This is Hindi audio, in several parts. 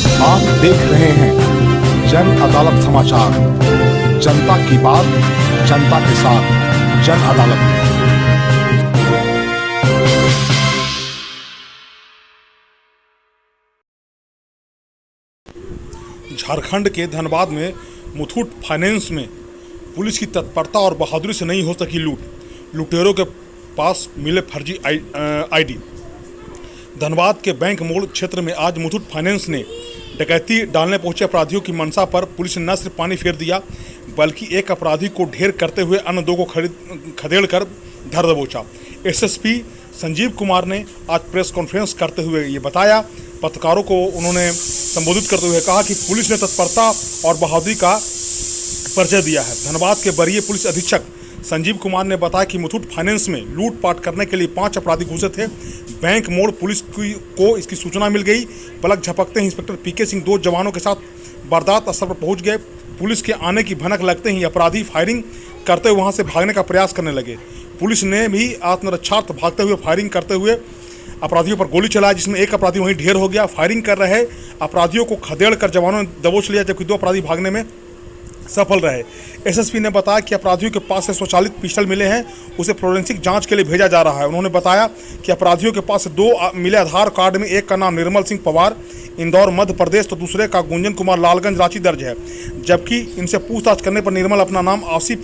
आप देख रहे हैं जन अदालत समाचार। जनता की बात जनता के साथ, जन अदालत में। झारखंड के धनबाद में मुथूट फाइनेंस में पुलिस की तत्परता और बहादुरी से नहीं हो सकी लूट। लुटेरों के पास मिले फर्जी आईडी। धनबाद के बैंक मोड़ क्षेत्र में आज मुथूट फाइनेंस ने डकैती डालने पहुंचे अपराधियों की मंशा पर पुलिस ने न सिर्फ पानी फेर दिया, बल्कि एक अपराधी को ढेर करते हुए अन्य दो को खदेड़ कर धर दबोचा। एसएसपी संजीव कुमार ने आज प्रेस कॉन्फ्रेंस करते हुए ये बताया। पत्रकारों को उन्होंने संबोधित करते हुए कहा कि पुलिस ने तत्परता और बहादुरी का परिचय दिया है। धनबाद के वरीय पुलिस अधीक्षक संजीव कुमार ने बताया कि मुथूट फाइनेंस में लूटपाट करने के लिए 5 अपराधी घुसे थे। बैंक मोड़ पुलिस को इसकी सूचना मिल गई। पलक झपकते ही इंस्पेक्टर पीके सिंह 2 जवानों के साथ वारदात स्थल पर पहुंच गए। पुलिस के आने की भनक लगते ही अपराधी फायरिंग करते हुए वहां से भागने का प्रयास करने लगे। पुलिस ने भी आत्मरक्षार्थ भागते हुए फायरिंग करते हुए अपराधियों पर गोली चलाई, जिसमें एक अपराधी वहीं ढेर हो गया। फायरिंग कर रहे अपराधियों को खदेड़ कर जवानों ने दबोच लिया, जबकि 2 अपराधी भागने में सफल रहे। एसएसपी ने बताया कि अपराधियों के पास से स्वचालित पिस्टल मिले हैं, उसे फोरेंसिक जांच के लिए भेजा जा रहा है। उन्होंने बताया कि अपराधियों के पास से 2 मिले आधार कार्ड में एक का नाम निर्मल सिंह पवार, इंदौर मध्य प्रदेश, तो दूसरे का गुंजन कुमार लालगंज रांची दर्ज है। जबकि इनसे पूछताछ करने पर निर्मल अपना नाम आसिफ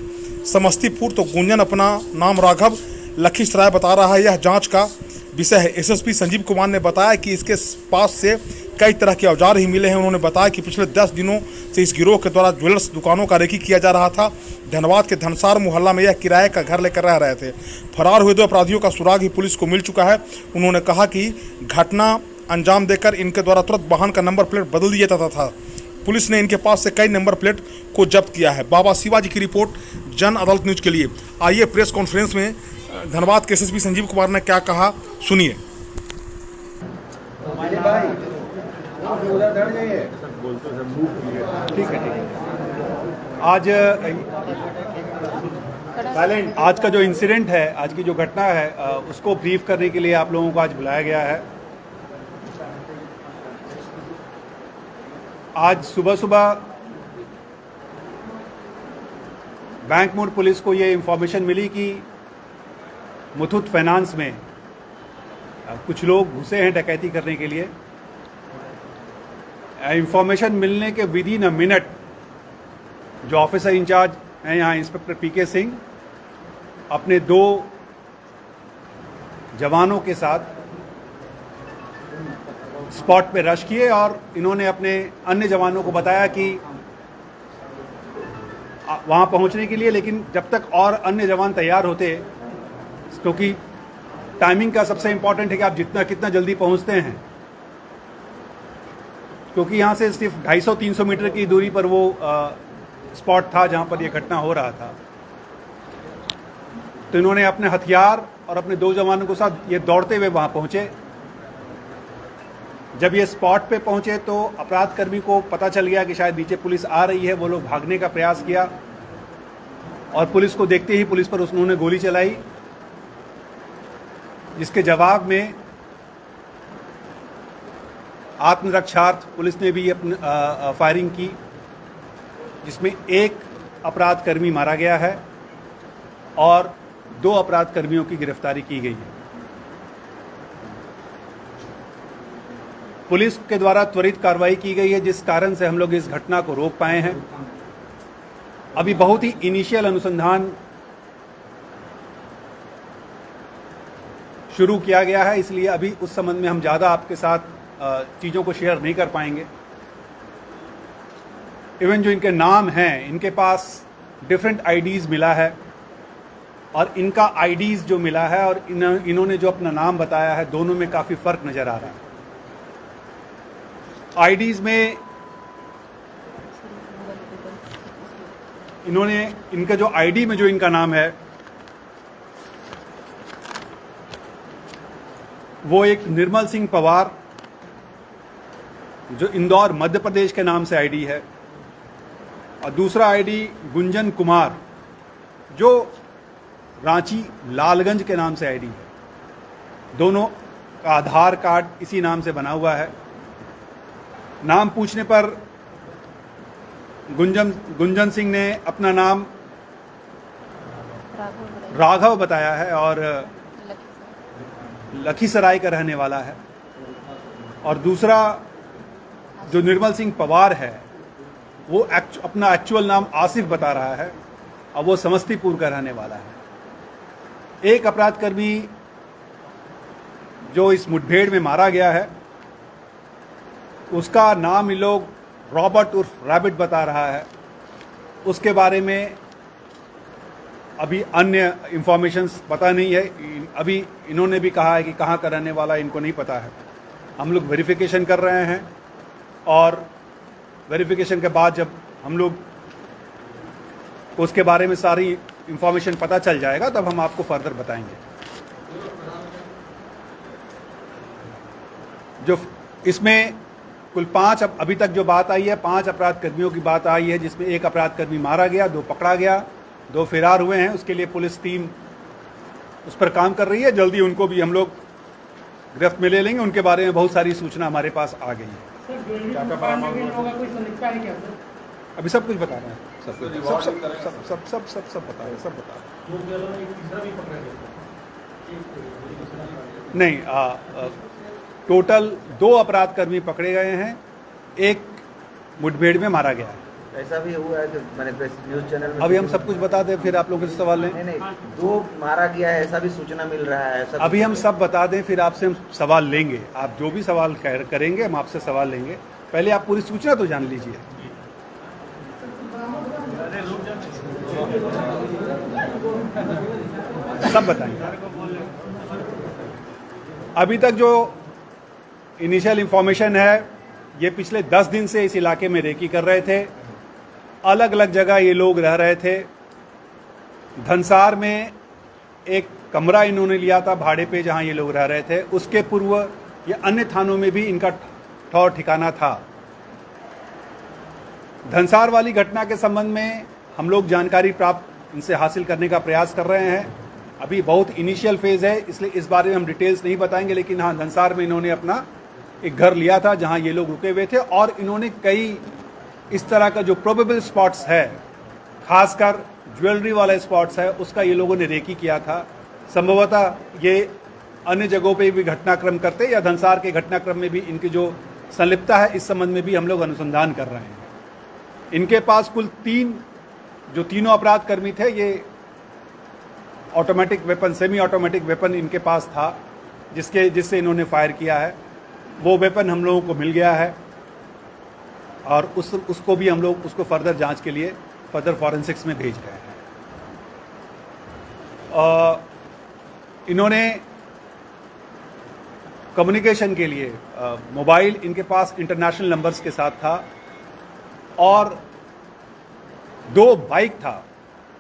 समस्तीपुर, तो गुंजन अपना नाम राघव लखीसराय बता रहा है। यह जाँच का विषय है। एसएसपी संजीव कुमार ने बताया कि इसके पास से कई तरह के औजार ही मिले हैं। उन्होंने बताया कि पिछले 10 दिनों से इस गिरोह के द्वारा ज्वेलर्स दुकानों का रेकी किया जा रहा था। धनबाद के धनसार मोहल्ला में यह किराए का घर लेकर रह रहे थे। फरार हुए 2 अपराधियों का सुराग ही पुलिस को मिल चुका है। उन्होंने कहा कि घटना अंजाम देकर इनके द्वारा तुरंत वाहन का नंबर प्लेट बदल दिया जाता था। पुलिस ने इनके पास से कई नंबर प्लेट को जब्त किया है। बाबा शिवाजी की रिपोर्ट जन अदालत न्यूज के लिए। आइए प्रेस कॉन्फ्रेंस में धनबाद के एसएसपी संजीव कुमार ने क्या कहा, सुनिए। ठीक है। आज का जो इंसिडेंट है, आज की जो घटना है, उसको ब्रीफ करने के लिए आप लोगों को आज बुलाया गया है। आज सुबह बैंक मोड़ पुलिस को ये इंफॉर्मेशन मिली कि मुथूट फाइनेंस में कुछ लोग घुसे हैं डकैती करने के लिए। इंफॉर्मेशन मिलने के विदिन अ मिनट जो ऑफिसर इंचार्ज हैं यहाँ इंस्पेक्टर पीके सिंह अपने 2 जवानों के साथ स्पॉट पे रश किए और इन्होंने अपने अन्य जवानों को बताया कि वहाँ पहुँचने के लिए, लेकिन जब तक और अन्य जवान तैयार होते, क्योंकि टाइमिंग का सबसे इंपॉर्टेंट है कि आप कितना जल्दी पहुँचते हैं, क्योंकि यहाँ से सिर्फ 250-300 मीटर की दूरी पर वो स्पॉट था जहाँ पर ये घटना हो रहा था। तो इन्होंने अपने हथियार और अपने 2 जवानों के साथ ये दौड़ते हुए वहाँ पहुँचे। जब ये स्पॉट पे पहुँचे तो अपराध कर्मी को पता चल गया कि शायद नीचे पुलिस आ रही है। वो लोग भागने का प्रयास किया और पुलिस को देखते ही पुलिस पर उन्होंने गोली चलाई, जिसके जवाब में आत्मरक्षार्थ पुलिस ने भी अपनी फायरिंग की, जिसमें एक अपराध कर्मी मारा गया है और 2 अपराध कर्मियों की गिरफ्तारी की गई है। पुलिस के द्वारा त्वरित कार्रवाई की गई है, जिस कारण से हम लोग इस घटना को रोक पाए हैं। अभी बहुत ही इनिशियल अनुसंधान शुरू किया गया है, इसलिए अभी उस संबंध में हम ज़्यादा आपके साथ चीज़ों को शेयर नहीं कर पाएंगे। इवन जो इनके नाम हैं, इनके पास डिफरेंट आईडीज़ मिला है और इनका आईडीज़ जो मिला है और इन्होंने जो अपना नाम बताया है, दोनों में काफ़ी फ़र्क नज़र आ रहा है। आईडीज़ में इनका जो आईडी में जो इनका नाम है वो एक निर्मल सिंह पवार, जो इंदौर मध्य प्रदेश के नाम से आईडी है, और दूसरा आईडी गुंजन कुमार, जो रांची लालगंज के नाम से आईडी है। दोनों का आधार कार्ड इसी नाम से बना हुआ है। नाम पूछने पर गुंजन सिंह ने अपना नाम राघव बताया है और लखीसराय का रहने वाला है। और दूसरा जो निर्मल सिंह पवार है वो अपना एक्चुअल नाम आसिफ बता रहा है और वो समस्तीपुर का रहने वाला है। एक अपराधकर्मी जो इस मुठभेड़ में मारा गया है उसका नाम ये लोग रॉबर्ट उर्फ रैबिट बता रहा है। उसके बारे में अभी अन्य इंफॉर्मेशंस पता नहीं है। अभी इन्होंने भी कहा है कि कहाँ का रहने वाला इनको नहीं पता है। हम लोग वेरिफिकेशन कर रहे हैं और वेरिफिकेशन के बाद जब हम लोग उसके बारे में सारी इंफॉर्मेशन पता चल जाएगा तब हम आपको फर्दर बताएंगे। जो इसमें कुल 5 अभी तक जो बात आई है 5 अपराध कर्मियों की बात आई है, जिसमें एक अपराध कर्मी मारा गया, 2 पकड़ा गया, 2 फरार हुए हैं। उसके लिए पुलिस टीम उस पर काम कर रही है। जल्दी उनको भी हम लोग गिरफ्त में ले लेंगे। उनके बारे में बहुत सारी सूचना हमारे पास आ गई है। अभी सब कुछ बता रहे हैं, सब कुछ सब बता रहे हैं, सब बता रहे हैं। नहीं, टोटल 2 अपराध कर्मी पकड़े गए हैं, एक मुठभेड़ में मारा गया है। ऐसा भी हुआ है कि मैंने न्यूज चैनल में अभी हम सब कुछ बता दें फिर आप लोगों से सवाल लें। नहीं 2 मारा गया है ऐसा भी सूचना मिल रहा है। ऐसा अभी हम सब बता दें फिर आपसे हम सवाल लेंगे। आप जो भी सवाल करेंगे हम आपसे सवाल लेंगे। पहले आप पूरी सूचना तो जान लीजिए। सब बताएंगे। अभी तक जो इनिशियल इंफॉर्मेशन है ये पिछले 10 दिन से इस इलाके में रेकी कर रहे थे। अलग अलग जगह ये लोग रह रहे थे। धनसार में एक कमरा इन्होंने लिया था भाड़े पे जहां ये लोग रह रहे थे। उसके पूर्व ये अन्य थानों में भी इनका ठौर ठिकाना था। धनसार वाली घटना के संबंध में हम लोग जानकारी प्राप्त इनसे हासिल करने का प्रयास कर रहे हैं। अभी बहुत इनिशियल फेज है इसलिए इस बारे में हम डिटेल्स नहीं बताएंगे। लेकिन हाँ, धनसार में इन्होंने अपना एक घर लिया था जहां ये लोग रुके हुए थे और इन्होंने कई इस तरह का जो प्रोबेबल स्पॉट्स है, खासकर ज्वेलरी वाला स्पॉट्स है, उसका ये लोगों ने रेकी किया था। संभवतः ये अन्य जगहों पे भी घटनाक्रम करते या धनसार के घटनाक्रम में भी इनकी जो संलिप्तता है इस संबंध में भी हम लोग अनुसंधान कर रहे हैं। इनके पास कुल 3 जो तीनों अपराध कर्मी थे ये automatic weapon, semi automatic weapon इनके पास था जिससे इन्होंने फायर किया है। वो वेपन हम लोगों को मिल गया है और उसको भी हम लोग उसको फर्दर जांच के लिए फर्दर फॉरेंसिक्स में भेज रहे हैं। इन्होंने कम्युनिकेशन के लिए मोबाइल इनके पास इंटरनेशनल नंबर्स के साथ था और 2 बाइक था।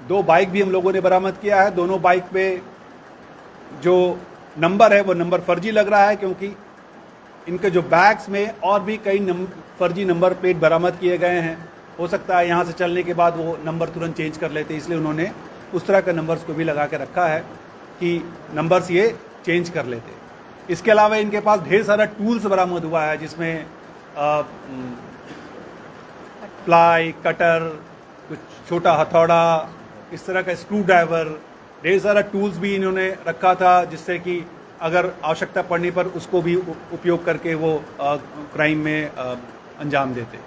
2 बाइक भी हम लोगों ने बरामद किया है। दोनों बाइक पे जो नंबर है वो नंबर फर्जी लग रहा है क्योंकि इनके जो बैग्स में और भी कई फर्जी नंबर प्लेट बरामद किए गए हैं। हो सकता है यहाँ से चलने के बाद वो नंबर तुरंत चेंज कर लेते, इसलिए उन्होंने उस तरह के नंबर्स को भी लगा के रखा है कि नंबर्स ये चेंज कर लेते। इसके अलावा इनके पास ढेर सारा टूल्स बरामद हुआ है जिसमें प्लाई, कटर, कुछ छोटा हथौड़ा, इस तरह का स्क्रू ड्राइवर, ढेर सारा टूल्स भी इन्होंने रखा था जिससे कि अगर आवश्यकता पड़ने पर उसको भी उपयोग करके वो क्राइम में अंजाम देते।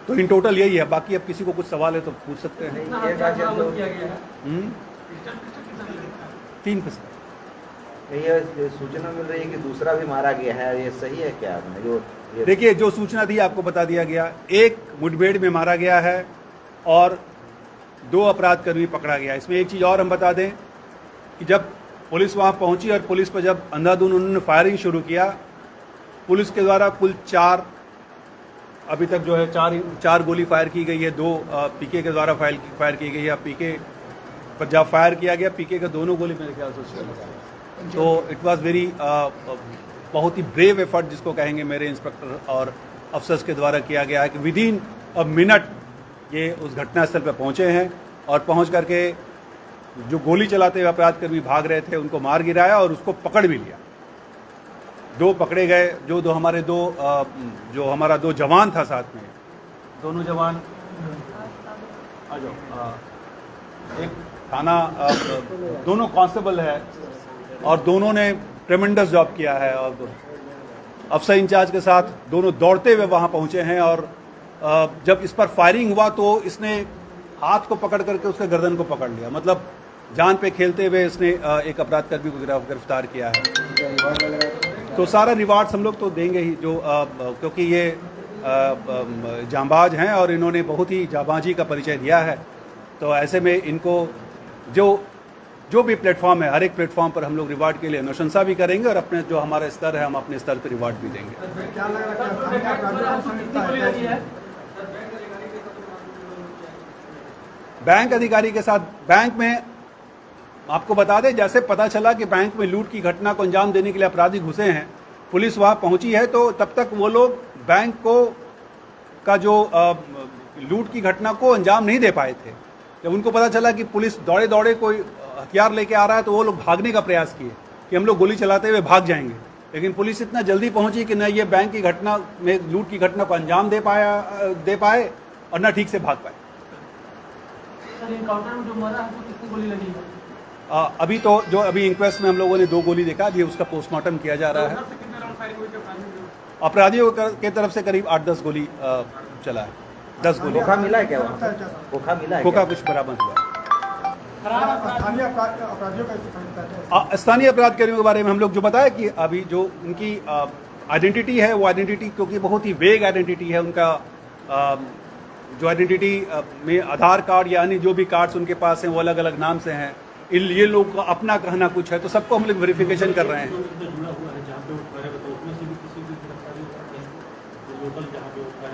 तो इन टोटल यही है। बाकी अब किसी को कुछ सवाल है तो पूछ सकते हैं। 3 पिस्टल। ये सूचना मिल रही है कि दूसरा भी मारा गया है, ये सही है क्या? देखिए जो सूचना थी आपको बता दिया गया। एक मुठभेड़ में मारा गया है और 2 अपराध कर्मी पकड़ा गया। इसमें एक चीज़ और हम बता दें कि जब पुलिस वहां पहुंची और पुलिस पर जब अंधाधुंध उन्होंने फायरिंग शुरू किया, पुलिस के द्वारा कुल 4 अभी तक जो है 4 गोली फायर की गई है। 2 पीके के द्वारा फायर की गई है। पीके पर जब फायर किया गया पीके का दोनों गोली मेरे ख्याल से तो इट वाज वेरी बहुत ही ब्रेव एफर्ट जिसको कहेंगे मेरे इंस्पेक्टर और अफसर्स के द्वारा किया गया है कि विदिन अ मिनट ये उस घटनास्थल पर पहुंचे हैं और पहुंच करके जो गोली चलाते हुए अपराध कर्मी भाग रहे थे उनको मार गिराया और उसको पकड़ भी लिया। दो पकड़े गए, जो हमारे जो हमारा 2 जवान था साथ में, दोनों जवान आ जाओ, एक थाना दोनों कांस्टेबल है और दोनों ने ट्रेमेंडस जॉब किया है और अफसर इंचार्ज के साथ दोनों दौड़ते हुए वहां पहुंचे हैं और जब इस पर फायरिंग हुआ तो इसने हाथ को पकड़ करके उसके गर्दन को पकड़ लिया, मतलब जान पे खेलते हुए इसने एक अपराधकर्मी को गिरफ्तार किया है। तो सारा रिवार्ड्स हम लोग तो देंगे ही, जो क्योंकि ये जांबाज हैं और इन्होंने बहुत ही जांबाजी का परिचय दिया है, तो ऐसे में इनको जो भी प्लेटफॉर्म है, हर एक प्लेटफॉर्म पर हम लोग रिवार्ड के लिए अनुशंसा भी करेंगे और अपने जो हमारा स्तर है हम अपने स्तर पर रिवार्ड भी देंगे। बैंक अधिकारी के साथ, बैंक में आपको बता दें, जैसे पता चला कि बैंक में लूट की घटना को अंजाम देने के लिए अपराधी घुसे हैं, पुलिस वहां पहुंची है, तो तब तक वो लोग बैंक का जो लूट की घटना को अंजाम नहीं दे पाए थे। जब उनको पता चला कि पुलिस दौड़े दौड़े कोई हथियार लेके आ रहा है, तो वो लोग भागने का प्रयास किए कि हम लोग गोली चलाते हुए भाग जाएंगे, लेकिन पुलिस इतना जल्दी पहुंची कि न ये बैंक की घटना में लूट की घटना को अंजाम दे पाए और न ठीक से भाग पाए। एनकाउंटर में जो मरा है वो कितनी गोली लगी है? अभी तो जो अभी इंक्वेस्ट में हम लोगों ने 2 गोली देखा, अभी उसका पोस्टमार्टम किया जा रहा है। अपराधियों के तरफ से करीब 8-10 गोली चला है, 10 गोली। खोखा मिला है क्या वहाँ पर? खोखा मिला है? खोखा कुछ बरामद हुआ। स्थानीय अपराध कर्मियों के बारे में हम लोग जो बताया कि अभी जो उनकी आइडेंटिटी है, वो आइडेंटिटी क्योंकि बहुत ही वेग आइडेंटिटी है उनका, जो आइडेंटिटी में आधार कार्ड या अन्य जो भी कार्ड्स उनके पास हैं वो अलग अलग नाम से हैं। ये लोग का अपना कहना कुछ है, तो सबको हम लोग वेरिफिकेशन कर रहे हैं।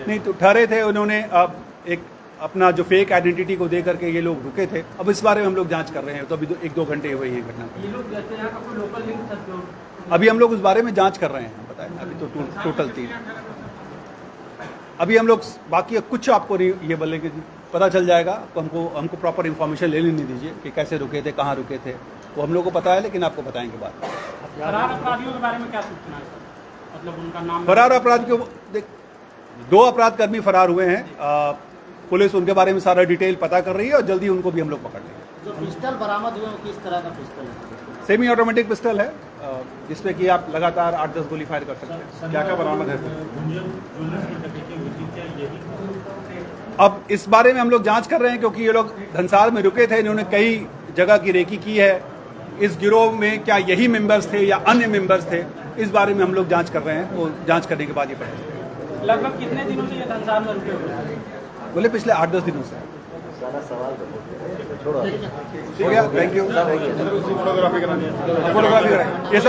नहीं तो ठहरे थे उन्होंने, अब एक अपना जो फेक आइडेंटिटी को दे करके ये लोग रुके थे। अब इस बारे में हम लोग जांच कर रहे हैं, तो अभी 1-2 घंटे हुए हैं घटना को। ये लोग कहते हैं का कोई लोकल लिंक था? अभी हम लोग उस बारे में जांच कर रहे हैं, बताएं। अभी तो टोटल 3। अभी हम लोग बाकी कुछ आपको नहीं ये बोलेंगे, पता चल जाएगा। तो हमको प्रॉपर इन्फॉर्मेशन ले लेने दीजिए कि कैसे रुके थे, कहाँ रुके थे, वो हम लोग को पता है, लेकिन आपको बताएंगे बाद में। फरार अपराधियों के बारे में क्या सूचना है, मतलब उनका नाम? फरार अपराधियों, 2 अपराधकर्मी फरार हुए हैं। पुलिस उनके बारे में सारा डिटेल पता कर रही है और जल्दी उनको भी हम लोग पकड़ लेंगे। जो पिस्टल बरामद हुए वो किस तरह का पिस्टल है? सेमी ऑटोमेटिक पिस्टल है, जिसमें कि आप लगातार 8-10 गोली फायर कर सकते हैं। क्या क्या बरामद है? अब इस बारे में हम लोग जांच कर रहे हैं, क्योंकि ये लोग धनसार में रुके थे, इन्होंने कई जगह की रेकी की है। इस गिरोह में क्या यही मेंबर्स थे या अन्य मेंबर्स थे, इस बारे में हम लोग जांच कर रहे हैं। वो जांच करने के बाद ये पता चलेगा। लगभग कितने दिनों से ये धनसार में रुके हुए हैं? बोले पिछले 8-10 दिनों से। सारा सवाल छोड़ो। हो गया, थैंक यू। फोटोग्राफी करानी है, ये सब